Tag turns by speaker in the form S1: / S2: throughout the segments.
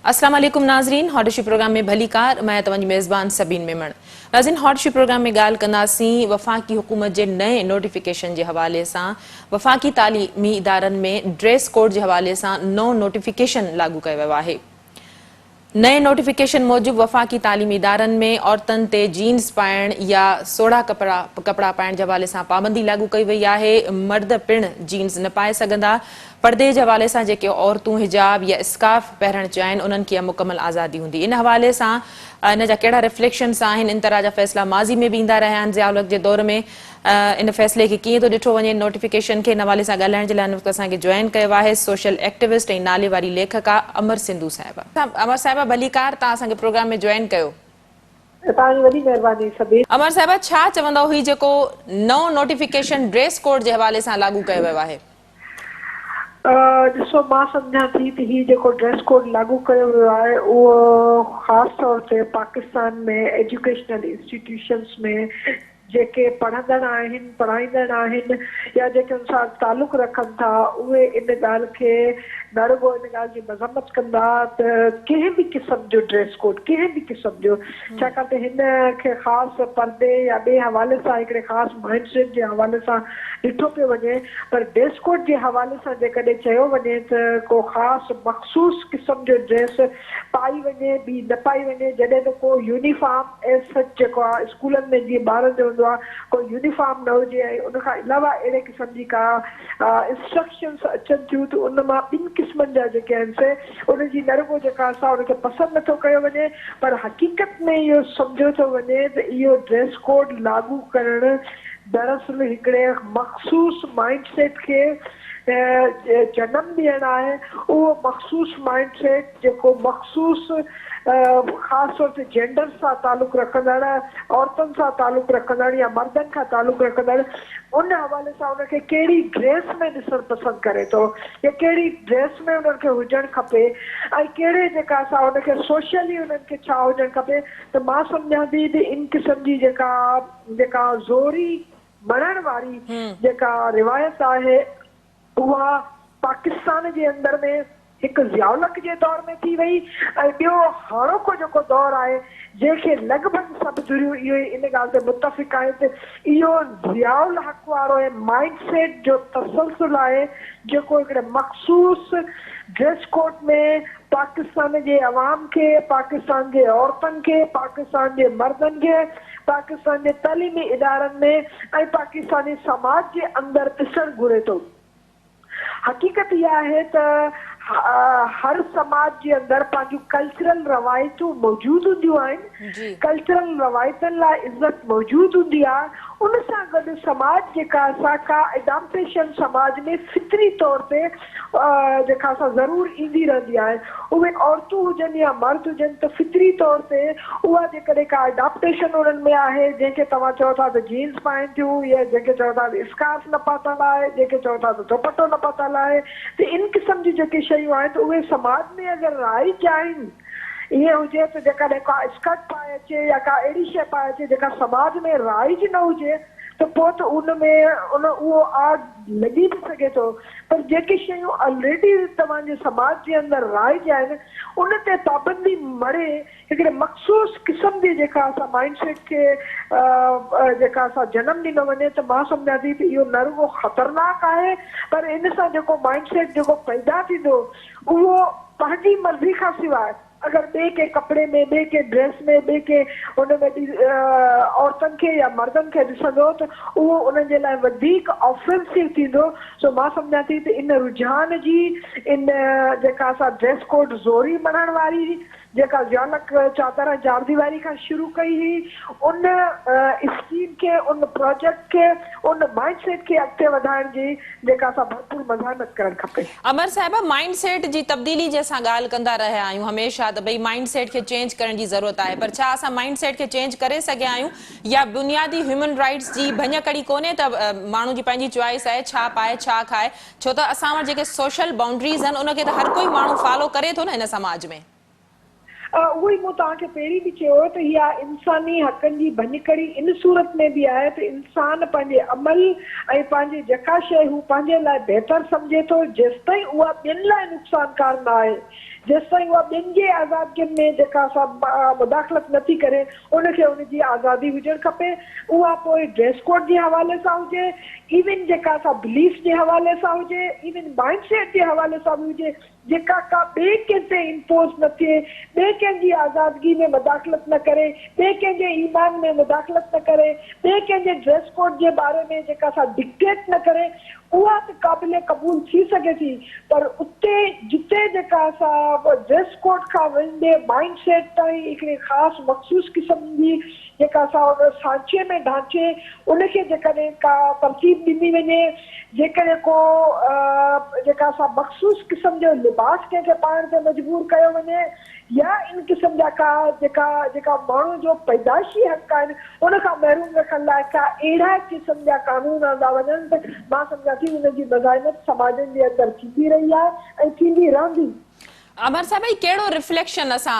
S1: अस्सलाम वालेकुम नाज़रीन, हॉट इशू प्रोग्राम में भली कार मैं तव्हांजी मेज़बान सबीन मेमण। नाज़रीन, हॉट इशू प्रोग्राम में ॻाल्हि कंदासीं वफ़ाक़ी हुकूमत जे नए नोटिफिकेशन जे हवाले सां। वफ़ाक़ी तालीमी इदारनि में ड्रेस कोड जे हवाले सां नओं नोटिफिकेशन लागू कयो वियो आहे। नए नोटिफिकेशन मूजिब वफ़ाक़ी तालीमी इदारनि में औरतुनि ते जीन्स पाइण या सोढ़ा कपड़ा पाइण जे हवाले सां पाबंदी लागू कई वई आहे। मर्द पिण जीन्स न पाए सघंदा। पर्दे जे हवाले सां जेके औरतूं हिजाब या स्कार्फ पहिरण चाहिनि उन्हनि खे मुकमल आज़ादी हूंदी। इन हवाले सां इन जा कहिड़ा रिफ्लेक्शन्स आहिनि, इन तरह जा फ़ैसिला माज़ी में बि ईंदा रहिया आहिनि ज़ियाउलत जे दौर में। इन फ़ैसिले खे कीअं थो ॾिठो वञे नोटिफिकेशन खे, इन हवाले सां ॻाल्हाइण जे लाइ असांखे जॉइन कयो आहे सोशल एक्टिविस्ट ऐं नाले वारी लेखका अमर सिंधू साहिबा। अमर साहिबा भली कार, तव्हां असांखे प्रोग्राम में जॉइन कयो।
S2: तव्हांजी वॾी महिरबानी सबीर।
S1: अमर साहिबा, छा चवंदा हुई जेको नओं नोटिफिकेशन ड्रेस कोड जे हवाले सां लागू कयो वियो आहे?
S2: ॾिसो, मां सम्झां थी त हीउ जेको ड्रेस कोड लागू कयो वियो आहे उहो ख़ासि तौर ते पाकिस्तान में एजुकेशनल इंस्टीट्यूशन्स में जेके पढ़ंदड़ आहिनि, पढ़ाईंदड़ आहिनि या जेके उन सां तालुक़ रखनि था उहे इन ॻाल्हि खे न रुॻो इन ॻाल्हि जी मज़म्मत कंदा त कंहिं बि क़िस्म जो ड्रेस कोड, कंहिं बि क़िस्म जो, छाकाणि त हिन खे ख़ासि परदे या ॿिए हवाले सां हिकिड़े ख़ासि माइंडसेट जे हवाले सां ॾिठो पियो वञे। पर ड्रेस कोड जे हवाले सां जेकॾहिं चयो वञे त को ख़ासि मख़सूस क़िस्म जो ड्रेस पाई वञे, ॿी न पाई वञे, जॾहिं त को यूनिफॉर्म एज सच जेको आहे स्कूलनि में जीअं ॿारनि जो हूंदो आहे कोई यूनिफॉर्म न हुजे ऐं उनखां अलावा अहिड़े क़िस्म जी का इंस्ट्रक्शन्स अचनि थियूं त उन मां ॿिनि क़िस्मनि जा जेके आहिनि से उनजी न रुॻो जेका असां उनखे पसंदि नथो कयो वञे, पर हक़ीक़त में इहो सम्झो थो वञे त इहो ड्रेस कोड लागू करणु दरअसल हिकिड़े मख़सूस माइंडसेट खे जनम ॾियणु आहे। उहो मख़सूस माइंडसेट जेको मख़सूस ख़ासि तौर ते जेंडर सां तालुक़ु रखंदड़, औरतुनि सां तालुक़ु रखंदड़ या मर्दनि खां तालुक़ु रखंदड़, उन हवाले सां उनखे कहिड़ी ड्रेस में ॾिसणु पसंदि करे थो या कहिड़ी ड्रेस में उन्हनि खे हुजणु खपे ऐं कहिड़े जेका असां उनखे सोशली उन्हनि खे छा हुजणु खपे। त मां सम्झां थी त इन क़िस्म जी जेका ज़ोरी मरण वारी जेका रिवायत आहे उहा पाकिस्तान जे अंदर में हिकु ज़ियाउलत जे दौर में थी वई ऐं ॿियो हाणोको जेको दौर आहे जंहिंखे लॻभॻि सभु दुनियूं इहो इन ॻाल्हि ते मुतफ़िक़ आहे त इहो ज़ियाउल हक़ वारो ऐं माइंडसेट जो तसलसल आहे जेको हिकिड़े मख़सूस ड्रेस कोड में पाकिस्तान जे अवाम खे, पाकिस्तान जे औरतुनि खे, पाकिस्तान जे मर्दनि खे, पाकिस्तान जे तइलीमी इदारनि में ऐं पाकिस्तानी समाज जे अंदरि ॾिसणु घुरे थो। हक़ीक़त इहा आहे त हर समाज जे अंदरि पंहिंजूं कल्चरल रवायतूं मौजूदु हूंदियूं आहिनि। कल्चरल रवायतुनि लाइ इज़त मौजूदु हूंदी आहे। उन सां गॾु समाज जेका असां का एडॉप्टेशन समाज में फितरी तौर ते जेका असां ज़रूरु ईंदी रहंदी आहे, उहे औरतूं हुजनि या मर्द हुजनि, त फितरी तौर ते उहा जेकॾहिं का एडॉप्टेशन उन्हनि में आहे जंहिंखे तव्हां चओ था त जीन्स पाइनि थियूं या जंहिंखे चओ था त स्कार्फ न पातल आहे, जंहिंखे चओ था त दुपटो न पातल आहे, त इन क़िस्म जी जेके शयूं आहिनि त उहे समाज में अगरि राइज आहिनि, ईअं हुजे त जेकॾहिं का स्कर्ट पाए अचे या का अहिड़ी शइ पाए अचे जेका समाज में राइज न हुजे त पोइ त उहो आर्ट लॻी बि सघे थो। पर जेके शयूं ऑलरेडी तव्हांजे समाज जे अंदरि राइज आहिनि उन ते पाबंदी मरे हिकिड़े मख़सूस क़िस्म जी जेका असां माइंडसेट खे जेका असां जनम ॾिनो वञे त मां सम्झां थी त इहो न रुॻो ख़तरनाक आहे, पर इन सां जेको माइंडसेट जेको पैदा थींदो उहो पंहिंजी मर्ज़ी खां सवाइ अगरि ॿिए के कपिड़े में, ॿिए के ड्रेस में, ॿिए के उन में औरतुनि खे या मर्दनि खे ॾिसंदो त उहो उन्हनि जे लाइ वधीक ऑफेंसिव थींदो। सो मां सम्झां थी त इन रुझान जी, इन जेका असां ड्रेस कोड ज़ोरी मञण वारी जेका ज़ियाउलत चादर चारदीवारी खां शुरू कई हुई, उन स्कीम खे, उन प्रोजेक्ट खे, उन माइंडसेट खे अॻिते वधाइण जी जेका असां भरपूर मज़ामत करणु खपे।
S1: अमर साहिबा, माइंडसेट जी तब्दीली जे असां ॻाल्हि कंदा रहिया आहियूं हमेशह त भई माइंडसेट खे चेंज करण जी ज़रूरत आहे, पर छा असां माइंडसेट खे चेंज करे सघिया आहियूं या बुनियादी ह्यूमन राइट्स जी भञकड़ी कोन्हे त माण्हू जी पंहिंजी चॉइस आहे छा पाए छा खाए, छो त असां वटि जेके सोशल बाउंड्रीज़ आहिनि उनखे त हर कोई माण्हू फॉलो करे थो न हिन समाज में।
S2: उहो ई मूं तव्हांखे पहिरीं बि चयो त इहा इंसानी हक़नि जी भञकड़ी इन सूरत में बि आहे त इंसान पंहिंजे अमल ऐं पंहिंजी जेका शइ हू पंहिंजे लाइ बहितर सम्झे थो जेसिताईं उहा ॿियनि लाइ नुक़सानकार न आहे, जेसिताईं उहा ॿियनि जे आज़ादियुनि में जेका सा मुदाख़लत नथी करे उनखे उनजी आज़ादी हुजणु खपे। उहा पोइ ड्रेस कोड जे हवाले सां हुजे, इवन जेका सा बिलीफ जे हवाले सां हुजे, इवन माइंड सेट जे हवाले सां बि हुजे, जेका का ॿिए कंहिंते इम्पोज न थिए, ॿिए कंहिंजी आज़ादगी में मुदाख़लत न करे, ॿिए कंहिंजे ईमान में मुदाख़लत न करे, ॿिए कंहिंजे ड्रेस कोड जे बारे में जेका सा डिक्टेट न करे, उहा त क़ाबिल क़बूल थी सघे थी। पर उते जिते जेका सा ड्रेस कोड खां वेंदे माइंड सेट ताईं हिकिड़ी ख़ासि मख़सूस क़िस्म जी जेका सा उन सांचे में ढांचे उनखे जेकॾहिं का तरतीब ॾिनी वञे, जेकॾहिं को जेका सा मख़सूस क़िस्म जो लिबास कंहिंखे पाइण ते मजबूर कयो वञे, या इन क़िस्म जा का जेका माण्हू जो पैदाइशी हक़ आहिनि उनखां महरूम रखण लाइ का अहिड़ा क़िस्म जा कानून आंदा वञनि त मां सम्झां थी उनजी मज़ाहिमत समाजनि जे अंदरि थींदी रही आहे ऐं थींदी रहंदी।
S1: अमर साहब कहिड़ो रिफ्लेक्शन असां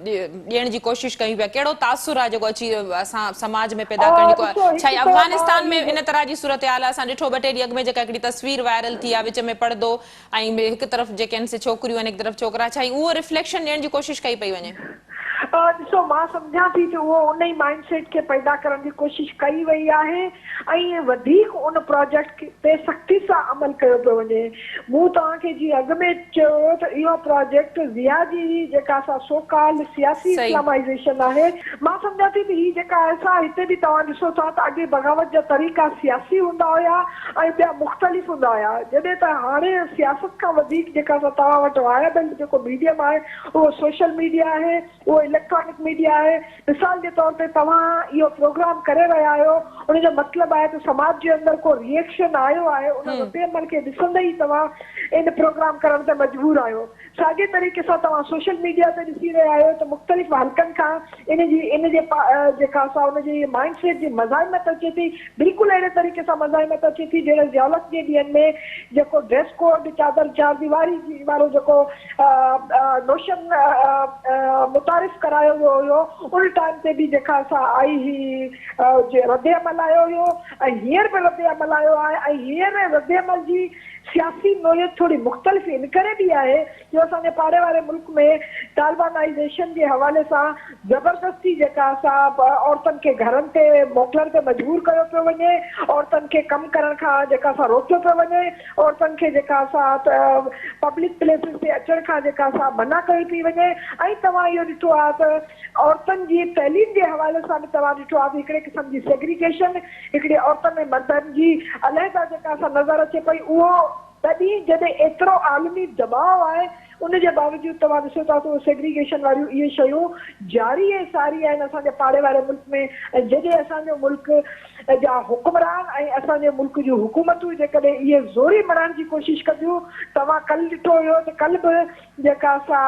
S1: ॾियण जी कोशिश कयूं पिया, कहिड़ो तासुर आहे जेको अची असां समाज में पैदा करण जी छा अफगानिस्तान में इन तरह जी सूरत हाल आहे? असां ॾिठो 2 टे ॾींहं अॻु में जेका हिकिड़ी तस्वीर वायरल थी आहे, विच में पर्दो ऐं हिकु तरफ़ जेके आहिनि से छोकिरियूं आहिनि, हिकु तरफ़ छोकिरा, छा उहो रिफ्लेक्शन ॾियण जी कोशिश कई पई वञे?
S2: ॾिसो मां सम्झां थी त उहो उन ई माइंड सेट खे पैदा करण जी कोशिश कई वई आहे ऐं वधीक उन प्रोजेक्ट ते सख़्ती सां अमल कयो पियो वञे। मूं तव्हांखे जीअं अॻु में चयो त इहो प्रोजेक्ट ज़िया जी जेका सा सोकाल सियासी इस्लामाइज़ेशन आहे, मां सम्झां थी त हीअ जेका असां हिते बि तव्हां ॾिसो था त अॻे बग़ावत जा तरीक़ा सियासी हूंदा हुया ऐं ॿिया मुख़्तलिफ़ हूंदा हुया, जॾहिं त हाणे सियासत खां वधीक जेका सा तव्हां वटि वायबल जेको मीडियम आहे उहो सोशल मीडिया आहे, उहो इलेक्ट्रॉनिक मीडिया आहे। मिसाल जे तौर ते तव्हां इहो प्रोग्राम करे रहिया आहियो, उनजो मतिलबु आहे त समाज जे अंदरि को रिएक्शन आयो आहे, उन रद्द-ए-अमल खे ॾिसंदे ई तव्हां इन प्रोग्राम करण ते मजबूर आहियो। साॻे तरीक़े सां तव्हां सोशल मीडिया ते ॾिसी रहिया आहियो त मुख़्तलिफ़ हलकनि खां इनजे जेका सा उनजी माइंड सेट जी मज़ाहिमत अचे थी, बिल्कुलु अहिड़े तरीक़े सां मज़ाहिमत अचे थी जहिड़े ज़ियालत जे ॾींहंनि में जेको ड्रेस कोड चादर चार दीवारी वारो जेको नोशन मुतारिफ़ करायो वियो हुयो, उन टाइम ते बि जेका असां आई हुई रद्द-ए-अमल आयो हुयो ऐं हींअर बि रद्द-ए-अमल आयो आहे ऐं हींअर रद्द-ए-अमल जी सियासी नोयत थोड़ी मुख़्तलिफ़ इन करे बि आहे जो असांजे पाड़े वारे मुल्क में तालिबानाइज़ेशन जे हवाले सां ज़बरदस्ती जेका असां औरतुनि खे घरनि ते मोकिलण ते मजबूर कयो पियो वञे, औरतुनि खे कमु करण खां जेका असां रोकियो पियो वञे, औरतुनि खे जेका असां पब्लिक प्लेसिस ते अचण खां जेका असां मना कई थी वञे। ऐं तव्हां इहो ॾिठो आहे त औरतुनि जी तइलीम जे हवाले सां बि तव्हां ॾिठो आहे त हिकिड़े क़िस्म जी सेग्रीगेशन हिकिड़े औरतुनि ऐं मर्दनि जी अलहदा जेका असां नज़र अचे पई, उहो तॾहिं जॾहिं एतिरो आलमी दबाव आहे उनजे बावजूदि तव्हां ॾिसो था त उहे सेग्रीगेशन वारियूं इहे शयूं जारी ऐं सारी आहिनि असांजे पाड़े वारे मुल्क में। ऐं जॾहिं असांजो मुल्क जा हुक्मरान ऐं असांजे मुल्क जूं हुकूमतूं जेकॾहिं इहे ज़ोरी मनाइण जी कोशिशि कंदियूं, तव्हां कल्ह ॾिठो हुयो त कल्ह बि जेका असां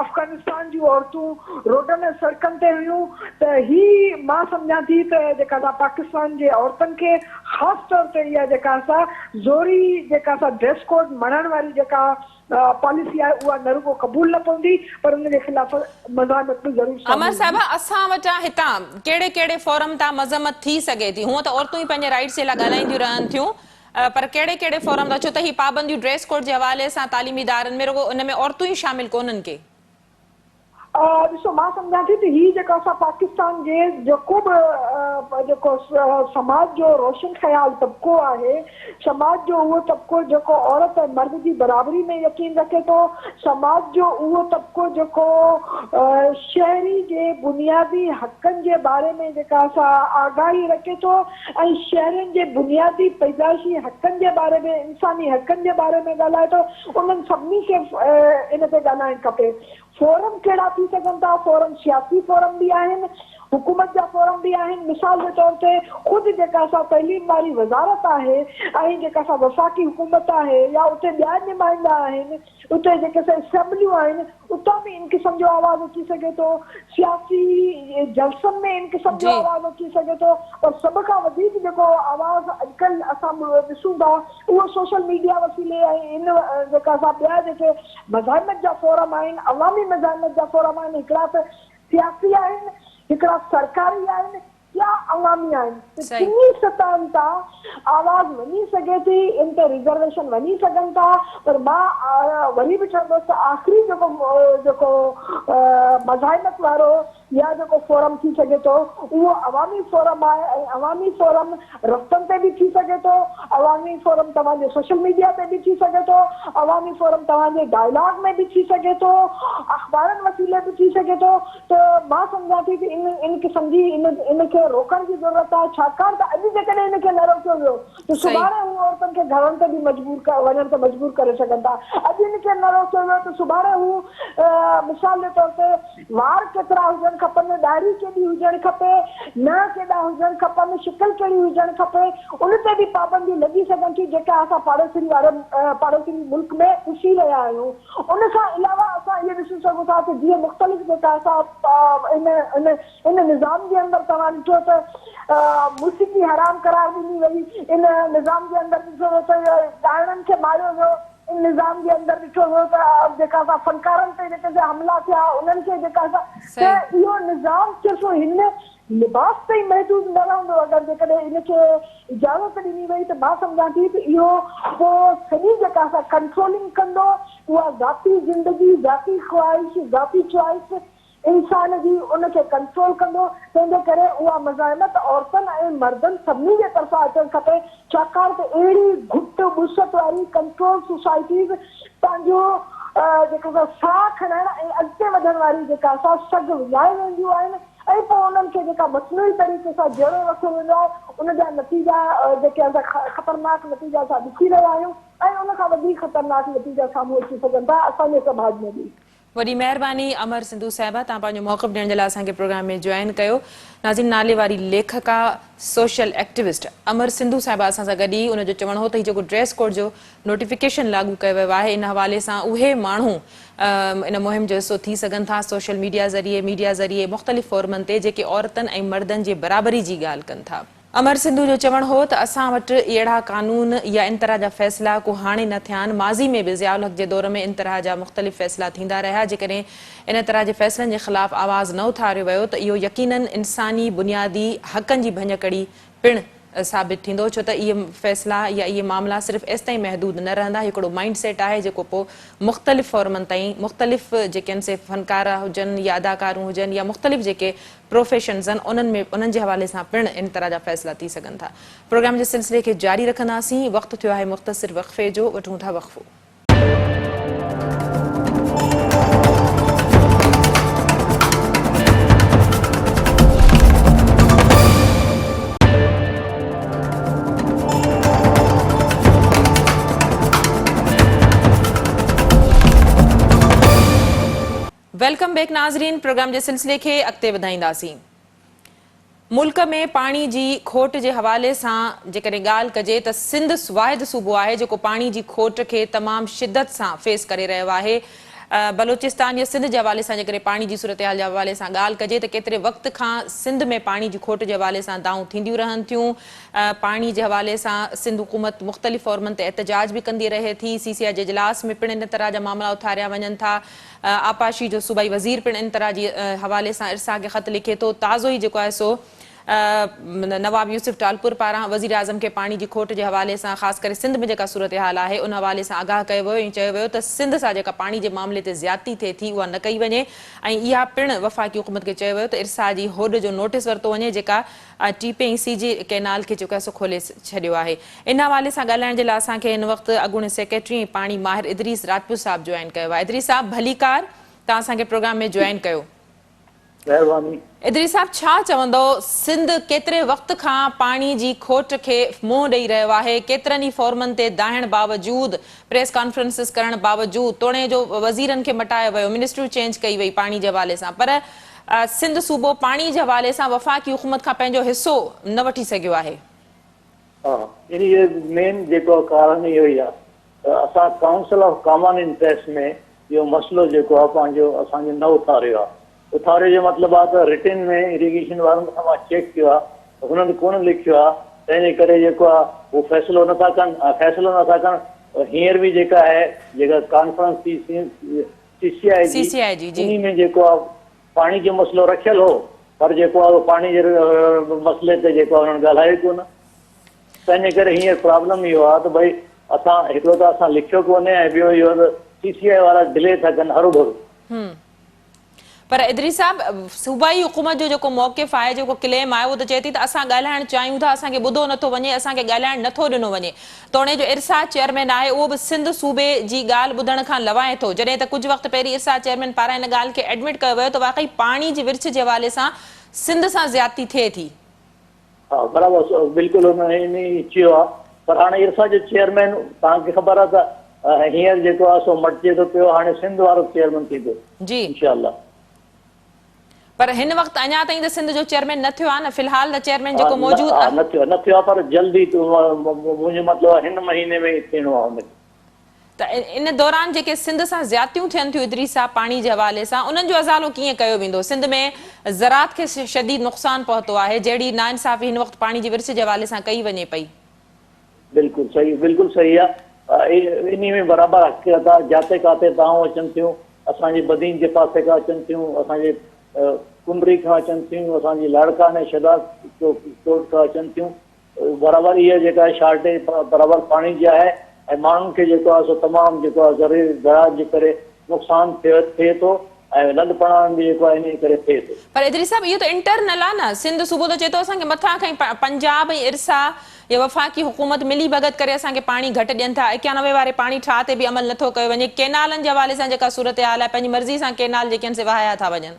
S2: अफ़गानिस्तान जूं औरतूं रोडनि ऐं सड़कनि ते हुयूं, त ही मां सम्झां थी त जेका असां पाकिस्तान जे औरतुनि खे ख़ासि तौर ते इहा जेका असां ज़ोरी जेका असां ड्रेस कोड मञण वारी जेका पॉलिसी आहे उहा न रुगो क़बूल न पवंदी पर उनजे ख़िलाफ़ मज़ाहिमत बि ज़रूरु।
S1: अमर साहब असां वटां हितां कहिड़े कहिड़े फोरम तां मज़म्मत थी सघे थी? हूअं त औरतूं ई पंहिंजे राइट्स जे लाइ ॻाल्हाईंदियूं रहनि थियूं, पर कहिड़े कहिड़े फोरम तां, छो त ही पाबंदियूं ड्रेस कोड जे हवाले सां तालीमी इदारनि में रुगो उन में औरतूं ई शामिल कोन्हनि के?
S2: ॾिसो मां सम्झां थी त हीअ जेका असां पाकिस्तान जे जेको बि जेको समाज जो रोशन ख़्याल तबिको आहे, समाज जो उहो तबिको जेको औरत ऐं मर्द जी बराबरी में यकीन रखे थो, समाज जो उहो तबिको जेको शहरी जे बुनियादी हक़नि जे बारे में जेका असां आगाही रखे थो ऐं शहरनि जे बुनियादी पैदाइशी हक़नि जे बारे में, इंसानी हक़नि जे बारे में ॻाल्हाए थो, उन्हनि सभिनी खे इन ते ॻाल्हाइणु खपे। फोरम कहिड़ा थी सघनि था? फोरम सियासी फोरम बि आहिनि, हुकूमत जा फोरम बि आहिनि। मिसाल जे तौर ते ख़ुदि जेका असां तइलीम वारी वज़ारत आहे ऐं जेका असां वफ़ाक़ी हुकूमत आहे या उते ॿिया नुमाइंदा आहिनि, उते जेके असां असेंबलियूं आहिनि, उतां बि इन क़िस्म जो आवाज़ु अची सघे थो, सियासी जलसनि में इन क़िस्म जो आवाज़ु अची सघे थो। और सभ खां वधीक जेको आवाज़ु अॼुकल्ह असां ॾिसूं था उहो सोशल मीडिया वसीले ऐं इन जेका असां ॿिया जेके मज़ाहिमत जा फोरम आहिनि, अवामी मज़ाहिमत जा फोरम आहिनि, हिकिड़ा त सियासी आहिनि, हिकिड़ा सरकारी आहिनि, या अवामी आहिनि
S1: सही।
S2: किन्ही सतहनि तां आवाज़ वञी सघे थी, इन ते रिजर्वेशन वञी सघनि था। पर मां वरी बि चवंदसि आख़िरी जेको मज़ाहिमत वारो या जेको फोरम थी सघे थो उहो अवामी फोरम आहे। ऐं अवामी फोरम रस्तनि ते बि थी सघे थो, अवामी फोरम तव्हांजे सोशल मीडिया ते बि थी सघे थो, अवामी फोरम तव्हांजे डायलॉग में बि थी सघे थो, अख़बारनि वसीले बि थी सघे थो। त मां सम्झां थी कि इन क़िस्म जी इनखे रोकण जी ज़रूरत आहे। छाकाणि त अॼु जेकॾहिं इनखे न रोकियो वियो त
S1: सही।
S2: सुभाणे हू औरतुनि खे घरनि ते बि वञण ते मजबूर करे सघनि था। अॼु इनखे न रोकियो वियो त सुभाणे हू मिसाल जे तौर ते वार केतिरा हुजणु खपनि, ॾाढ़ी केॾी हुजणु खपे, न केॾा हुजणु खपनि, शिकल कहिड़ी हुजणु खपे, उन ते बि पाबंदी लॻी सघनि थी जेका असां पाड़ोसी मुल्क में ॾिसी रहिया आहियूं। उन खां अलावा असां इहो ॾिसी सघूं था कि जीअं मुख़्तलिफ़ जेका असां इन निज़ाम जे अंदरि तव्हां ॾिठो त मूसीक़ी हराम करार ॾिनी वई, इन निज़ाम जे अंदरि ॾिठो त ॻाइणनि खे मारियो वियो, इन निज़ाम जे अंदरि ॾिठो वियो त जेका असां फनकारनि ते जेके हमला थिया उन्हनि खे जेका असां त इहो निज़ाम सिर्फ़ु हिन लिबास ते ई महदूद न रहंदो। अगरि जेकॾहिं इनखे इजाज़त ॾिनी वई त मां सम्झां थी त इहो पोइ सॼी जेका असां कंट्रोलिंग कंदो, उहा ज़ाती ज़िंदगी, ज़ाती ख़्वाहिश, ज़ाती चॉइस इंसान जी उनखे कंट्रोल कंदो। तंहिंजे करे उहा मज़ाहिमत औरतुनि ऐं मर्दनि सभिनी जे तरफ़ां अचणु खपे। छाकाणि त अहिड़ी घुट बुसत वारी कंट्रोल सोसाइटीज़ पंहिंजो जेका साह खणण ऐं अॻिते वधण वारी जेका असां सघ विञाए वेंदियूं आहिनि ऐं पोइ उन्हनि खे जेका मसनूई तरीक़े सां जहिड़ो रखियो वेंदो आहे उन जा नतीजा जेके असां ख़तरनाक नतीजा असां ॾिसी रहिया आहियूं ऐं उन खां वधीक ख़तरनाक नतीजा साम्हूं अची सघनि था असांजे समाज में बि।
S1: वॾी महिरबानी अमर सिंधु साहिबा, तव्हां पंहिंजो मौक़िफ़ ॾियण जे लाइ असांखे प्रोग्राम में जॉइन कयो। नाज़रीन, नाले वारी लेखका सोशल एक्टिविस्ट अमर सिंधु साहिबा असां सां गॾु ई उनजो चवणु हो त जेको ड्रेस कोड जो नोटिफिकेशन लागू कयो वियो आहे इन हवाले सां उहे माण्हू इन मुहिम जो हिसो थी सघनि था सोशल मीडिया ज़रिए मुख़्तलिफ़ फॉर्मनि ते जेके औरतुनि ऐं मर्दनि जे बराबरी जी ॻाल्हि कनि था। अमर सिंधु जो चवणु हो त असां वटि अहिड़ा कानून या इन तरह जा फ़ैसिला को हाणे न थिया आहिनि, माज़ी में बि ज़ियाउल हक़ जे दौर में इन तरह जा मुख़्तलिफ़ फ़ैसिला थींदा रहिया। जेकॾहिं इन तरह जे फ़ैसिलनि जे ख़िलाफ़ु आवाज़ न उथारियो वियो त इहो यकीनन इंसानी बुनियादी हक़नि जी भञकड़ी पिणु साबित थींदो, छो त इहे फ़ैसिला या इहे मामला सिर्फ़ु एसि ताईं महदूद न रहंदा। हिकिड़ो माइंड सेट आहे जेको पोइ मुख़्तलिफ़ फॉर्मनि ताईं मुख़्तलिफ़ जेके आहिनि से फ़नकार हुजनि या अदाकारूं हुजनि या मुख़्तलिफ़ जेके प्रोफेशन्स आहिनि उन्हनि जे हवाले सां पिणु इन तरह जा फ़ैसिला थी सघनि था। प्रोग्राम जे सिलसिले खे जारी रखंदासीं। वक़्तु थियो आहे मुख़्तसिर वक़फ़े जो, वठूं था वक़फ़ो। वेलकम बैक नाज़रीन, प्रोग्राम जे सिलसिले खे अॻिते वधाईंदासीं। मुल्क में पाणी जी खोट जे हवाले सां जेकॾहिं ॻाल्हि कजे त सिंध वाहिद सूबो आहे जेको पाणी जी खोट खे तमामु शिदत सां फेस करे रहियो आहे। बलोचिस्तान या सिंध जे हवाले सां जेकॾहिं पाणी जी सूरत हाल जे हवाले सां ॻाल्हि कजे त केतिरे वक़्त खां सिंध में पाणी जी खोट जे हवाले सां दाऊं थींदियूं रहनि थियूं। पाणी जे हवाले सां सिंध हुकूमत मुख़्तलिफ़ फॉर्मनि ते एहतजाज बि कंदी रहे थी। CCI जे इजलास में पिणु इन तरह जा मामला उथारिया वञनि था। आपाशी जो सूबाई वज़ीर पिणु इन तरह जी हवाले सां इरसा खे ख़त लिखे थो। ताज़ो ई जेको आहे सो नवाब यूसुफ टालपुर पारां वज़ीर आज़म खे पाणी जी खोट जे हवाले सां ख़ासि करे सिंध में जेका सूरत हाल आहे उन हवाले सां आगाह कयो वियो ऐं चयो वियो त सिंध सां जेका पाणी जे मामले ते ज़्यादती थिए थी उहा न कई वञे ऐं इहा पिणु वफ़ाक़ी हुकूमत खे चयो वियो त इरसा जी होॾ जो नोटिस वरितो वञे जेका टीपे ऐं CJ कैनाल खे जेको आहे सो खोले छॾियो आहे। इन हवाले सां ॻाल्हाइण जे लाइ असांखे हिन वक़्तु अॻूणे सेक्रेटरी ऐं पाणी माहिर इदरीस राजपूत साहिब जॉइन कयो आहे। इदरीस साहिब भलीकार, तव्हां असांखे प्रोग्राम में जॉइन कयो।
S3: महिरबानी।
S1: इदरीस साहब, छा चवंदो, सिंध केतिरे वक़्त खां पाणी जी खोट खे मुंहुं ॾेई रहियो आहे? केतिरनि ई फॉर्मनि ते दाहिण बावजूदि, प्रेस कॉन्फ्रेंसिस करण बावजूदि, तोड़े जो वज़ीरनि खे मटायो वियो, मिनिस्ट्रियूं चेंज कई वई पाणी जे हवाले सां, पर सिंध सूबो पाणी जे हवाले सां वफ़ाक़ी हुकूमत खां पंहिंजो हिसो न वठी सघियो आहे।
S3: हा, इन मेन जेको कारण इहो ई आहे त असां काउंसिल ऑफ कॉमन इंटरेस्ट में इहो मसइलो जेको आहे पंहिंजो असांजो न उथारियो आहे। उथारे जो मतिलबु आहे त रिटन में इरिगेशन वारनि खां मां चेक कयो आहे त हुननि कोन लिखियो आहे, तंहिंजे करे जेको आहे उहो फ़ैसिलो नथा कनि। हींअर बि जेका आहे जेका कॉन्फ्रेंस थी CCI जी उन में जेको आहे पाणी जो मसइलो रखियलु हो पर जेको आहे पाणी जे मसइले ते जेको आहे हुननि ॻाल्हायो कोन। तंहिंजे करे हींअर प्रॉब्लम इहो आहे त भई असां हिकिड़ो त असां लिखियो कोन्हे ऐं ॿियो इहो त CCI वारा डिले था कनि हरू भरू।
S1: पर इदरी साहब सूबाई हुकूमत जो जेको मौक़िफ़ आहे जेको क्लेम आहे उहो त चए थी त असां ॻाल्हाइण चाहियूं था असांखे ॿुधो नथो वञे असांखे ॻाल्हाइण नथो ॾिनो वञे। तोड़े जो इरसा चेयरमैन आहे उहो बि सिंध सूबे जी ॻाल्हि ॿुधण खां लवाए थो जॾहिं त कुझु वक़्तु पहिरीं इरसा चेयरमैन पारां हिन ॻाल्हि खे एडमिट कयो वियो त वाक़ई पाणी जी विर्छ जे हवाले सां सिंध सां ज़्यादती थिए थी।
S3: हा बराबरि बिल्कुलु हुन इन चयो आहे। पर हाणे इरसा जो चेयरमैन तव्हांखे ख़बर आहे त हींअर जेको आहे सो मटिजे थो पियो। हाणे सिंध वारो चेयरमैन थींदो
S1: जी
S3: इंशाअल्लाह।
S1: पर हिन वक़्तु अञा ताईं त सिंध जो चेयरमैन न थियो आहे न फ़िलहाल त चेयरमैन जेको मौजूदु आहे
S3: न थियो आहे पर जल्दी मुंहिंजो मतिलबु आहे हिन महीने में थियणो आहे हुनखे।
S1: त इन दौरान जेके सिंध सां ज़्यादतियूं थियनि थियूं इदरी साहब पाणी जे हवाले सां उन्हनि जो अज़ालो कीअं कयो वेंदो? सिंध में ज़रात खे शदीद नुक़सानु पहुतो आहे जहिड़ी नाइंसाफ़ी हिन वक़्तु पाणी जी विर्छ जे हवाले सां कई वञे पई।
S3: बिल्कुलु सही आहे। इन में बराबरि हक़ीक़त आहे। जाते काथे ताऊं अचनि थियूं असांजे बदीन जे पासे खां अचनि थियूं असांजे कुंडरी खां अचनि थियूं असांजी लाड़काने शदाद चोट खां अचनि थियूं। बराबरि इहा जेका आहे शॉर्टेज बराबरि पाणी जी आहे ऐं माण्हुनि खे जेको आहे सो तमामु जेको आहे ज़रूरी ज़रात जे करे नुक़सानु थिए थो ऐं नंढपण बि जेको आहे इन करे थिए थो।
S1: पर इदरी साहब इहो त इंटरनल आहे न। सिंध सूबो त चए थो असांखे मथां खां पंजाब ऐं इरसा या वफ़ाक़ी हुकूमत मिली भगत करे असांखे पाणी घटि ॾियनि था। 91 वारे पाणी ठाह ते बि अमल नथो कयो वञे। केनालनि जे हवाले सां जेका सूरत हाल आहे पंहिंजी मर्ज़ी सां केनाल जेके आहिनि से वहाया था वञनि।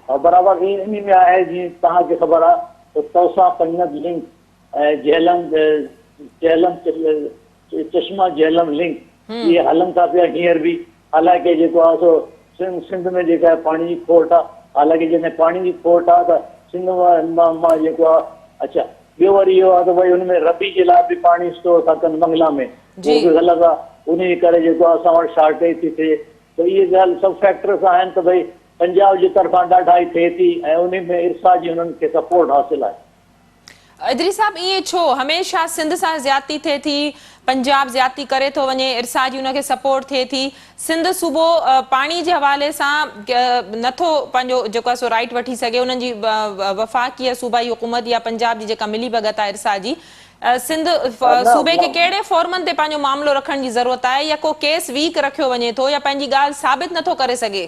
S3: हा बराबरि इन में आहे जीअं तव्हांखे ख़बर आहे त तौसा पंजत लिंक ऐं चश्मा झेलम लिंक इहे हलनि था पिया हींअर बि। हालांकि जेको आहे सो सिंध में जेका आहे पाणी जी खोट आहे। हालांकि जॾहिं पाणी जी खोट आहे त सिंध मां जेको आहे अच्छा ॿियो वरी इहो आहे त भई हुन में रबी जे लाइ बि पाणी स्टोर था कनि बंगला में उहो बि ग़लति आहे। उन करे जेको आहे असां वटि शॉर्टेज थी थिए त इहे ॻाल्हि सभु फैक्टर्स आहिनि त भई पंजाब जी तरफ़ां ॾाढा ई थिए थी ऐं उन में इरसा जी हुननि खे सपोर्ट हासिल आहे।
S1: इदरी साहब ईअं छो हमेशह सिंध सां ज़्यादती थिए थी पंजाब ज़्यादती करे थो वञे इरसा जी हुनखे सपोर्ट थिए थी सिंध सूबो पाणी जे हवाले सां नथो पंहिंजो जेको आहे सो राइट वठी सघे उन्हनि जी वफ़ाक़ी या सूबाई हुकूमत या पंजाब जी जेका मिली भगत आहे इरसा जी सिंध सूबे खे कहिड़े फॉर्मनि ते पंहिंजो मामिलो रखण जी ज़रूरत आहे या को केस वीक रखियो वञे थो या पंहिंजी ॻाल्हि साबित नथो करे सघे?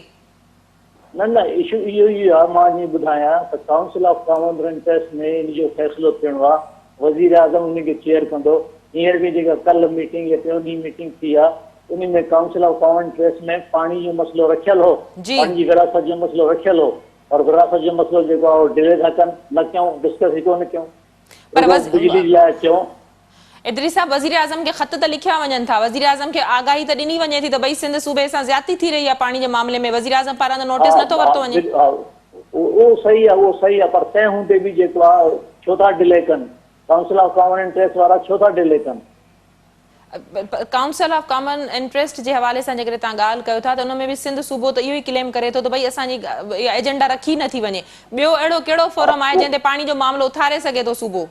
S3: न इशू इहो ई आहे। मां जीअं ॿुधायां त काउंसिल ऑफ कॉमन इंटरेस्ट में इन जो फ़ैसिलो थियणो आहे। वज़ीर आज़म उनखे चेयर कंदो। हींअर बि जेका कल्ह मीटिंग या टियों ॾींहुं मीटिंग थी आहे उन में काउंसिल ऑफ कॉमन इंटरेस्ट में पाणी जो मसइलो रखियल हो पाणी जी विरासत जो मसइलो रखियल हो और विरासत जो मसइलो जेको आहे उहो डिले था कनि न कयूं डिस्कस ई कोन कयूं बिजली जे लाइ चयूं।
S1: इदरी साहब वज़ीर आज़म खे ख़त त लिखिया वञनि था वज़ीर आज़म खे आगाही त ॾिनी वञे थी त भई सिंध सूबे सां ज़्यादती थी रही आहे पाणी जे मामले में वज़ीर आज़म पारां त नोटिस नथो वरितो वञे।
S3: उहो सही आहे पर तंहिं हूंदे बि जेको आहे छो था डिले कनि? काउंसिल ऑफ कॉमन इंटरेस्ट वारा छो था डिले कनि?
S1: काउंसिल ऑफ कॉमन इंटरेस्ट जे हवाले सां जेकॾहिं तव्हां ॻाल्हि कयो था त उन में बि सिंध सूबो त इहो ई क्लेम करे थो त भई असांजी एजेंडा रखी नथी वञे। ॿियो अहिड़ो कहिड़ो फोरम आहे जंहिं ते पाणी जो मामिलो उथारे सघे थो सूबो?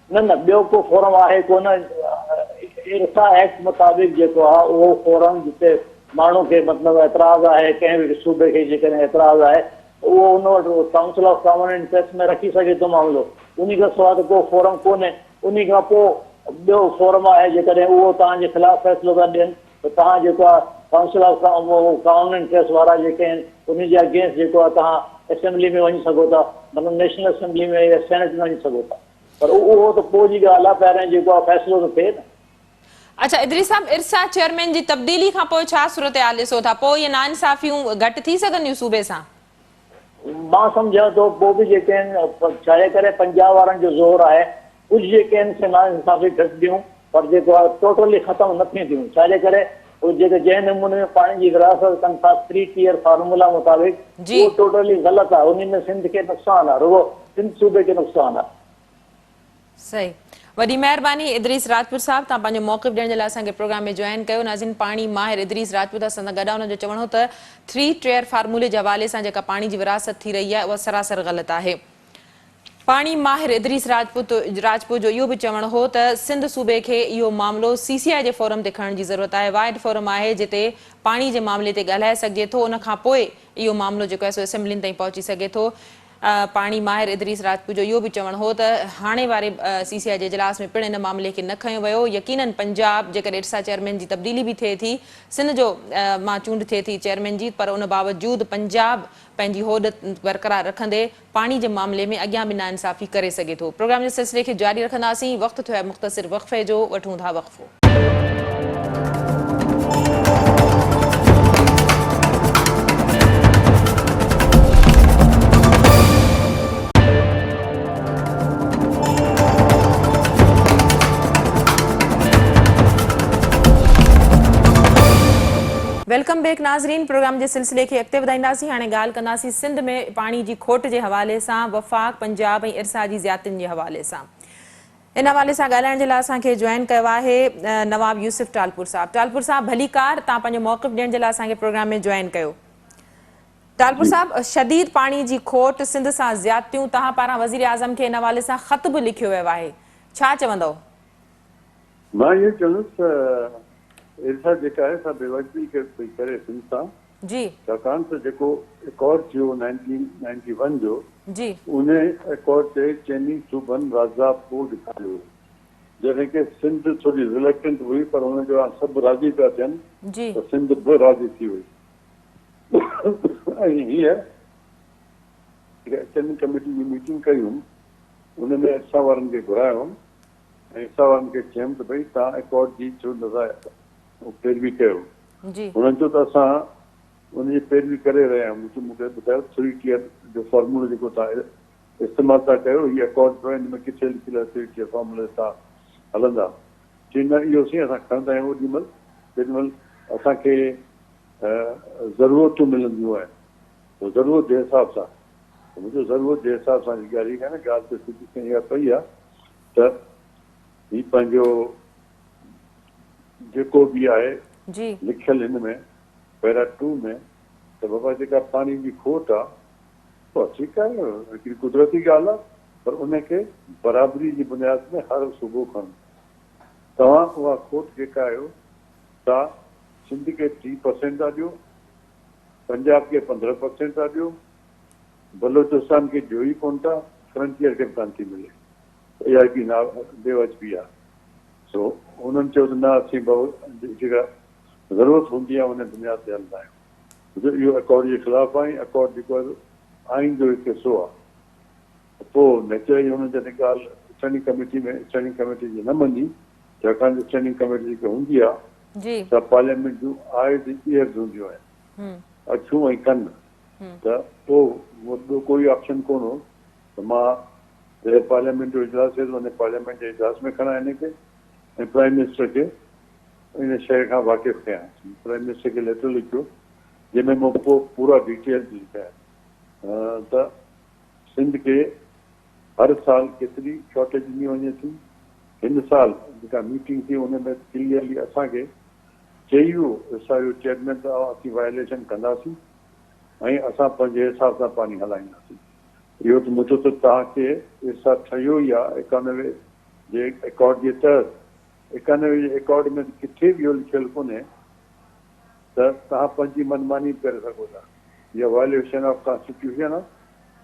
S3: न ॿियो को फोरम आहे कोन। इरसा एक्ट मुताबिक़ जेको आहे उहो फोरम जिते माण्हू खे मतिलबु एतिराज़ आहे कंहिं बि सूबे खे जेकॾहिं एतिराज़ आहे उहो उन वटि काउंसिल ऑफ कॉमन इंटरेस्ट में रखी सघे थो मामिलो। उन खां सवाइ त को फोरम कोन्हे। उन खां पोइ ॿियो फोरम आहे जेकॾहिं उहो तव्हांजे ख़िलाफ़ु फ़ैसिलो था ॾियनि त तव्हां जेको आहे काउंसिल ऑफ कॉमन इंटरेस्ट वारा जेके आहिनि उन जे अगेंस्ट जेको आहे तव्हां असेंबली में वञी सघो था मतिलबु नेशनल असेंबली में या सेनेट में वञी सघो था। पर उहो त पोइ जी ॻाल्हि आहे पहिरियों जेको आहे फ़ैसिलो त थिए न।
S1: अच्छा इदरी साहब इरसा चेयरमैन जी तब्दीली खां पोइ छा सूरत हाल ॾिसो था? पोइ इहे नाइंसाफ़ियूं घटि थी सघंदियूं सूबे सां?
S3: मां सम्झां थो पोइ बि जेके आहिनि छाजे करे पंजाब वारनि जो ज़ोर आहे कुझु जेके आहिनि से नाइंसाफ़ी घटिदियूं पर जेको आहे टोटली ख़तमु न थियूं। छाजे करे उहे जेके जंहिं नमूने में पाणी जी विरासत कनि था 3 टियर फार्मूला मुताबिक़ उहो टोटली ग़लति आहे। उन में सिंध खे नुक़सानु आहे रुगो सिंध सूबे खे नुक़सानु आहे।
S1: सही वॾी महिरबानी इदरीस राजपूत साहब तव्हां पंहिंजो मौक़िफ़ ॾियण जे लाइ असांखे प्रोग्राम में जॉइन कयो। नाज़रीन पाणी माहिर इदरीस राजपूत सां गॾु आहे हुनजो चवणो त 3 टियर फार्मूले जे हवाले सां जेका पाणी जी विरासत थी रही आहे उहा सरासर ग़लति आहे। पाणी माहिर इदरीस राजपूत जो इहो बि चवणु हो त सिंध सूबे खे इहो मामिलो CCI जे फोरम ते खणण जी ज़रूरत आहे। वाइड फोरम आहे जिते पाणी जे मामले ते ॻाल्हाए सघिजे थो उन खां पोइ इहो मामिलो जेको आहे सो असेंबलियुनि ताईं पहुची सघे थो। पाणी माहिर इदरीस राजपूत जो इहो बि चवणु हो त हाणे वारे CCI जे इजलास में पिणु इन मामले खे न खयो वियो। यकीनन पंजाब जेकॾहिं इरसा चेयरमैन जी तब्दीली बि थिए थी, सिंध जो मां चूंड थिए थी चेयरमैन जी, पर उन बावजूद पंजाब पंहिंजी होद बरक़रार रखंदे पाणी जे मामले में अॻियां बि नाइंसाफ़ी करे सघे थो। प्रोग्राम जे सिलसिले खे जारी रखंदासीं। वक़्तु थियो आहे मुख़्तसिर वक़फ़े जो, वठूं था वक़फ़ो। वेलकम बैक नाज़रीन। प्रोग्राम जे सिलसिले खे अॻिते वधाईंदासीं। हाणे ॻाल्हि कंदासीं सिंध में पाणी जी खोट जे हवाले सां, वफ़ाक़ पंजाब ऐं इरसा जी ज़्यादतियुनि जे हवाले सां। इन हवाले सां ॻाल्हाइण जे लाइ असांखे जॉइन कयो आहे नवाब यूसुफ टालपुर साहब। टालपुर साहब भलीकार, तव्हां पंहिंजो मौक़िफ़ ॾियण जे लाइ असांखे प्रोग्राम में जॉइन कयो। टालपुर साहब, शदीद पाणी जी खोट, सिंध सां ज़्यादतियूं, तव्हां पारां वज़ीर आज़म खे इन हवाले सां ख़त बि लिखियो वियो आहे, छा चवंदव?
S4: मां इहो चवंदुसि इरसा जेका आहे सा बेवाजिबी करे सिंध सां,
S1: जी
S4: छाकाणि त जेको एकॉर्ड थियो 1991 जो,
S1: जी
S4: उन एकॉर्ड ते चइनी सूबनि राज़ाब बोर्ड ॾेखारियो, जॾहिं की सिंध थोरी रिलेक्टेंट हुई, पर हुन जो सभु राज़ी पिया थियनि
S1: जी
S4: त सिंध बि राज़ी थी वई। ऐं हीअ चइनी कमेटी जी मीटिंग कई हुई, उन में इरसा वारनि खे घुरायो ऐं इरसा वारनि खे चयमि त भई तव्हां एकॉर्ड जी छो नथा पैरवी कयो।
S1: जी
S4: हुननि चयो त असां उनजी पैरवी करे रहिया आहियूं। मूंखे ॿुधायो 3 टियर जो फॉर्मूलो जेको तव्हां इस्तेमालु था कयो, हीअ एकॉर्ड पियो हिन में किथे लिखियलु आहे 3 टियर फॉर्मूले सां हलंदा। चई न, इहो सी असां खणंदा आहियूं ओॾी महिल जेॾीमहिल असांखे ज़रूरतूं मिलंदियूं आहिनि, ज़रूरत जे हिसाब सां। मुंहिंजो ज़रूरत जे हिसाब सां जी ॻाल्हि आहे न, ॻाल्हि त सिधी इहा पई आहे त हीउ पंहिंजो जेको बि आहे
S1: जी
S4: लिखियल हिन में पैरा 2 में, त बाबा जेका पाणी जी खोट आहे, पोइ ठीकु आहे, हिकिड़ी कुदरती ॻाल्हि आहे, पर उनखे बराबरी जी बुनियाद में हर सूबो खणो। तव्हां उहा खोट जेका आहियो, तव्हां सिंध खे 3% था ॾियो, पंजाब खे 15% था ॾियो, बलोचिस्तान खे ॾियो ई कोन था, फ्रंटियर खे कान थी मिले। इहा हिकिड़ी बेवाजिबी आहे। सो उन्हनि चयो त न, असीं जेका ज़रूरत हूंदी आहे उन बुनियाद ते हलंदा आहियूं। इहो एकॉर्ड जे ख़िलाफ़ु आहे। एकॉर्ड जेको आहे आइन जो हिकु हिसो आहे। पोइ नेचुरली हुननि जॾहिं ॻाल्हि स्टैंडिंग कमेटी में, स्टैंडिंग कमेटी जी न मञी, छाकाणि त स्टैंडिंग कमेटी जेकी हूंदी आहे
S1: जी
S4: त पार्लियामेंट जूं आइज़ ईयर्स हूंदियूं आहिनि, अखियूं ऐं कन, त पोइ ॿियो कोई ऑप्शन कोन हो त मां पार्लियामेंट जो इजलास थिए थो, पार्लियामेंट जे इजलास में खणा हिन खे ऐं प्राइम मिनिस्टर खे इन शइ खां वाक़िफ़ कयां। प्राइम मिनिस्टर खे लेटर लिखियो जंहिंमें मूं पोइ पूरा डिटेल लिखिया त सिंध खे हर साल केतिरी शॉर्टेज ॾिनी वञे थी। हिन साल जेका मीटिंग थी उन में क्लियरली असांखे चई वियो, असांजो चेयरमैन त असीं वायलेशन कंदासीं ऐं असां पंहिंजे हिसाब सां पाणी हलाईंदासीं। इहो त मुंहिंजो त तव्हांखे इरसा ठहियो ई आहे 91 जे एकॉर्ड जे तहत। 91 जे एकॉर्ड में किथे बि इहो लिखियलु कोन्हे त तव्हां पंहिंजी मनमानी करे सघो था। इहा वायलेशन ऑफ कॉन्स्टिट्यूशन आहे,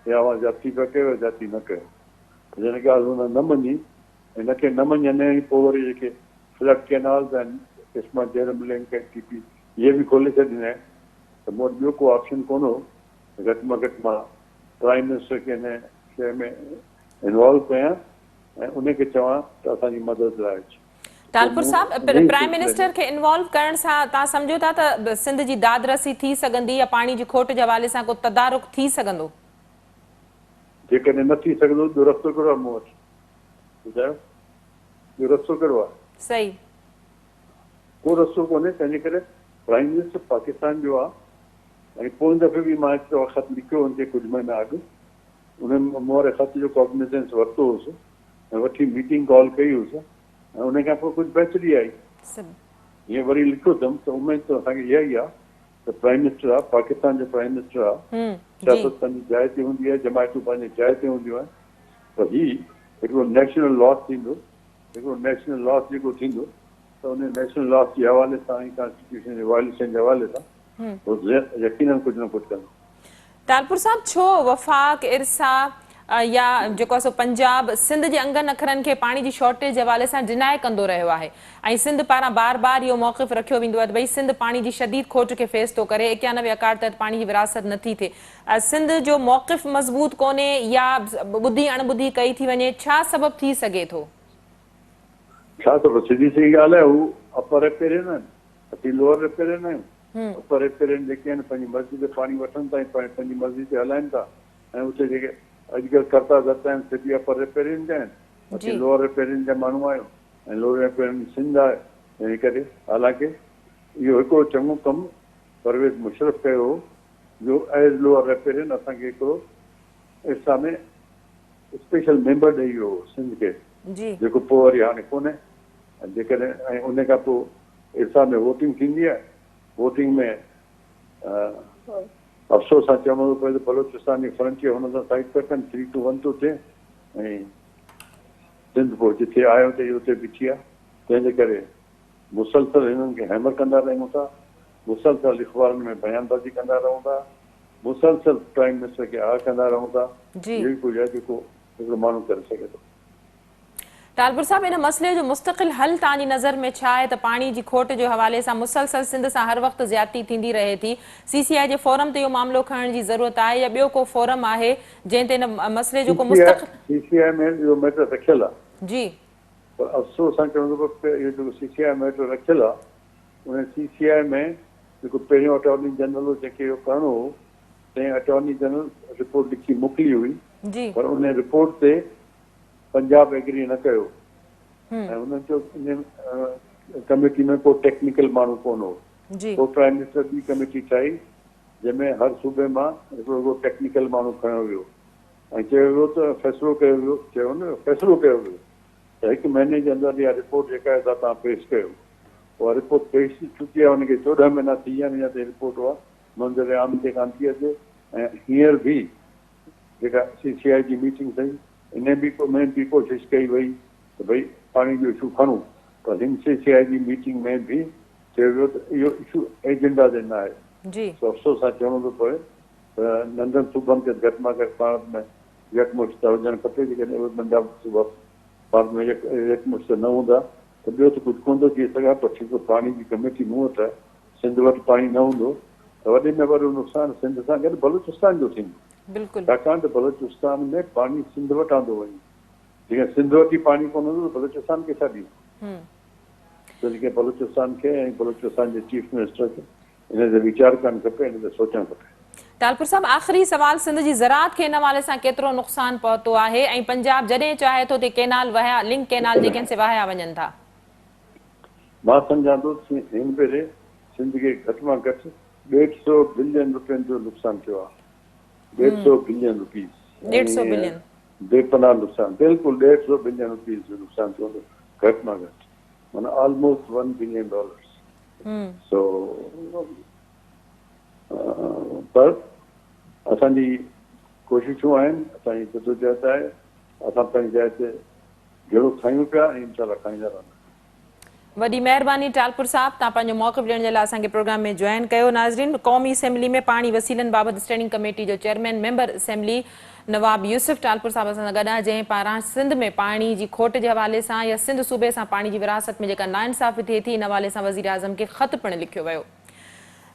S4: या जाती पिया कयो, जाती न कयो। जॾहिं ॻाल्हि हुन न मञी, हिनखे न मञनि ई पोइ वरी जेके फ्लड कैनाल्स आहिनि, किस्मा जेरम लिंक ऐं TP, इहे बि खोले छॾींदा आहिनि। त मूं वटि ॿियो को ऑप्शन कोन हो, घटि में घटि मां प्राइम मिनिस्टर खे हिन शइ में इन्वॉल्व कयां ऐं उनखे चवां त असांजी मदद लाइ अचे।
S1: टालपुर साहब, प्राइम मिनिस्टर खे इन्वॉल्व करण सां तव्हां सम्झो था त सिंध जी दादरसी थी सघंदी या पाणी जी खोट जे हवाले सां को तदारुक थी सघंदो?
S4: जेकॾहिं न थी सघंदो ॿियो रस्तो कहिड़ो आहे मूं वटि, ॿुधायो ॿियो रस्तो कहिड़ो आहे?
S1: सही,
S4: को रस्तो कोन्हे। तंहिंजे करे प्राइम मिनिस्टर पाकिस्तान जो आहे ऐं पोइ दफ़े बि मां हिकिड़ो ख़त लिखियो हुनखे कुझु महीना अॻु। उन्हनि मूं वटि ख़त जो कॉग्निजेंस वरितो हुउसि ऐं वठी मीटिंग कॉल कई हुउसि ऐं उन खां पोइ कुझु बहितरी आई। हीअं वरी लिखियो अथमि त उमेद त असांखे इहा ई आहे त प्राइम मिनिस्टर आहे, पाकिस्तान जो प्राइम मिनिस्टर आहे, सियासत पंहिंजी जाइ ते हूंदी आहे, जमायतूं पंहिंजी जाइ ते हूंदियूं आहिनि, त हीउ हिकिड़ो नेशनल लॉस थींदो। हिकिड़ो नेशनल लॉस जेको थींदो त उन नेशनल लॉस जे हवाले सां ऐं कॉन्स्टिट्यूशन जे वायलेशन जे हवाले सां यकीनन कुझु न कुझु कंदो।
S1: तालपुर साहब, छो वफ़ाक, इरसा या जेको आहे सो पंजाब सिंध जे अंगनि अखरनि खे पाणी जी शॉर्टेज जे हवाले सां डिनाए कंदो रहियो आहे ऐं सिंध पारां बार बार इहो मौक़िफ़ रखियो वेंदो आहे त भई सिंध पाणी जी शदीद खोट खे फेस थो करे, 91 अकाड़ तहत पाणी जी विरासत नथी थिए। सिंध जो मौक़िफ़ मज़बूत कोन्हे या ॿुधी अणॿुधी कई थी वञे, छा सबबु थी सघे थो?
S4: छा त सिधी सी ॻाल्हि आहे, हू अपर रिपेरियन आहिनि, असीं लोअर रिपेरियन आहियूं। अपर रिपेरियन जेके आहिनि पंहिंजी मर्ज़ी ते पाणी वठनि था ऐं पंहिंजी मर्ज़ी ते हलाइनि था ऐं उते जेके अॼुकल्ह कर्ता धर्ता आहिनि सिधी अपर रिपेरियन जा आहिनि, असीं लोअर रिपेरियन जा माण्हू आहियूं ऐं लोअर रिपेरियन सिंध आहे। हिन करे हालांकि इहो हिकिड़ो चङो कमु परवेज़ मुशरफ कयो हो जो एज़ लोअर रिपेरियन असांखे हिकिड़ो इरसा में स्पेशल मेंबर ॾेई वियो हो सिंध खे, जेको पोइ वरी हाणे कोन्हे। जेकॾहिं ऐं उन खां पोइ इरसा में वोटिंग थींदी आहे, वोटिंग में अफ़सोस सां चवणो थो पए त बलोचिस्तान जी फ्रंटियर हुन सां साइड पिया कनि, 3-1 थो थिए ऐं सिंध पोइ जिथे आयो त उते बीठी आहे। तंहिंजे करे मुसलसल हिननि खे हैमर कंदा रहूं था, मुसलसल अख़बारनि में बयानबाज़ी कंदा रहूं था, मुसलसल प्राइम मिनिस्टर खे आ कंदा रहूं था। इहो ई कुझु आहे जेको हिकिड़ो माण्हू करे सघे थो।
S1: तालपुर साहब, इन मसइले जो मुस्तक़िल हल तव्हांजी नज़र में छा आहे त पाणी जी खोट जे हवाले सां मुसलसल सिंध सां हर वक़्तु ज़्यादती थींदी रहे थी, CCI जे फोरम ते इहो मामिलो खणण जी ज़रूरत आहे या ॿियो को फोरम आहे जंहिं ते इन मसइले जो को मुस्तक़िल?
S4: CCI में इहो मैटर रखियल आहे
S1: जी,
S4: पर अफ़सोस सां चवणो थो पए इहो जेको CCI मैटर रखियल आहे उन CCI में जेको पहिरियों अटॉर्नी जनरल जंहिंखे इहो करिणो हो तंहिं अटॉर्नी जनरल रिपोर्ट लिखी मोकिली हुई, पर उन रिपोर्ट ते पंजाब एग्री न कयो ऐं उन्हनि चयो इन कमेटी में को टेक्निकल माण्हू कोन हो। पोइ प्राइम मिनिस्टर ॿी कमेटी ठाही जंहिंमें हर सूबे मां हिकिड़ो टेक्निकल माण्हू खणियो वियो ऐं चयो वियो त फ़ैसिलो कयो वियो, चयो न फ़ैसिलो कयो वियो त 1 महीने जे अंदरि इहा रिपोर्ट जेका आहे तव्हां पेश कयो। उहा रिपोर्ट पेश थी चुकी आहे, हुनखे 14 महीना थी विया आहिनि, इहा रिपोर्ट उहा मंज़र आम ते कान थी अचे ऐं हींअर बि जेका CCI जी मीटिंग थी इन बि कोशिशि कई वई त भई पाणी जो इशू खणूं, पर हिन CCI जी मीटिंग में बि चयो वियो त इहो इशू एजेंडा ते न आहे। अफ़सोस सां चवणो थो पए त नंढनि सूबनि खे घटि में घटि भारत में यकमुश्त हुजणु खपे। जेकॾहिं उहे नंढा सूबा भारत में यकमुश्त न हूंदा त ॿियो त कुझु कोन थो थी सघे। पर ठीकु पाणी जी कमेटी मूं वटि आहे, सिंध वटि पाणी न हूंदो त वॾे में वॾो नुक़सानु सिंध सां गॾु बलूचिस्तान जो थींदो, छाकाणि त बलूचिस्तान में पाणी सिंध वटि आंदो वञे। जीअं सिंध वटि ई पाणी कोन हूंदो त बलूचिस्तान खे छा ॾींदो? त जेके बलूचिस्तान खे ऐं बलूचिस्तान जे चीफ मिनिस्टर खे इन ते वीचार करणु खपे, इन ते सोचणु खपे।
S1: तालपुर साहब, आख़िरी सवाल, सिंध जी ज़राअत खे इन हवाले सां केतिरो नुक़सानु पहुतो आहे ऐं पंजाब जॾहिं चाहे थो त केनाल वहिया, लिंक केनाल जेके से वहिया वञनि था?
S4: मां सम्झां थो हिन भेरे सिंध खे घटि में घटि 150 बिलियन रुपयनि जो नुक़सानु थियो आहे। 150 बिलियन रुपीज़,
S1: 150 बिलियन
S4: बेपनाह नुक़सानु, बिल्कुलु 150 बिलियन रुपीज़ जो नुक़सानु थियो आहे घटि में घटि, माना ऑलमोस्ट $1 बिलियन। सो पर असांजी कोशिशूं आहिनि, असांजी जदोजहद आहे, असां पंहिंजी जाइ ते जहिड़ो खायूं पिया ऐं इंशाल्लाह खाईंदा रहंदा।
S1: वॾी महिरबानी तालपुर साहब, तव्हां पंहिंजो मौक़िफ़ ॾियण जे लाइ असांखे प्रोग्राम में जॉइन कयो। नाज़रीन, क़ौमी असेंबली में पाणी वसीलनि बाबति स्टैंडिंग कमेटी जो चेयरमैन मेंबर असेंबली नवाब यूसुफ तालपुर साहब असां सां गॾु आहे, जंहिं पारां सिंध में पाणी जी खोट जे हवाले सां या सिंध सूबे सां पाणी जी विरासत में जेका नाइंसाफ़ी थिए थी इन हवाले सां वज़ीर आज़म खे ख़त पिणु लिखियो वियो।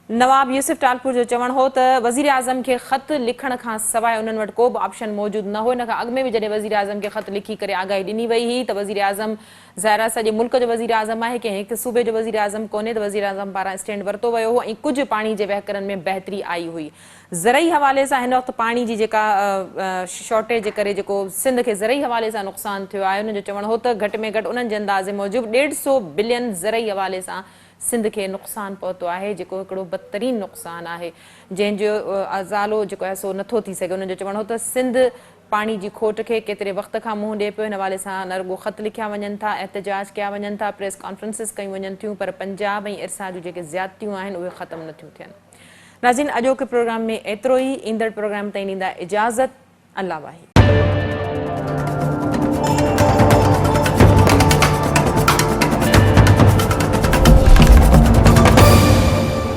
S1: नवाब यूसुफ तालपुर जो चवणु हो त वज़ीर आज़म खे ख़त लिखण खां सवाइ उन्हनि वटि को बि ऑप्शन मौजूदु न हो। इन खां अॻु में बि जॾहिं वज़ीर आज़म खे ख़त लिखी करे आगाही ॾिनी वई हुई त वज़ीर आज़म ज़ाहिर सॼे मुल्क जो वज़ीर आज़म आहे, कंहिं हिकु सूबे जो वज़ीर आज़म कोन्हे, त वज़ीर आज़म पारां स्टैंड वरितो वियो हो ऐं कुझु पाणी जे वहिकरनि में बहितरी आई हुई। ज़रई हवाले सां हिन वक़्तु पाणी जी जेका शॉर्टेज जे करे जेको सिंध खे ज़रई हवाले सां नुक़सानु थियो आहे, हुनजो चवणु हो त घटि में घटि उन्हनि जे अंदाज़े मूजिबि 150 बिलियन ज़रई हवाले सां सिंध खे नुक़सानु पहुतो आहे, जेको हिकिड़ो बदतरीन नुक़सानु आहे जंहिंजो अज़ालो जेको आहे सो नथो थी सघे। उन्हनि जो चवणु हो त सिंध पाणी जी खोट खे केतिरे वक़्त खां मुंहुं ॾिए पियो। हिन हवाले सां न रुॻो ख़त लिखिया वञनि था, एहतजाज कया वञनि था, प्रेस कॉन्फ्रेंसिस कयूं वञनि थियूं, पर पंजाब ऐं इरसा जूं जेके ज़्यादतियूं आहिनि उहे ख़तमु नथियूं थियनि। नाज़रीन, अॼोके प्रोग्राम में एतिरो ई। ईंदड़ प्रोग्राम ताईं ॾींदा इजाज़त। अल्लाह वाहिद।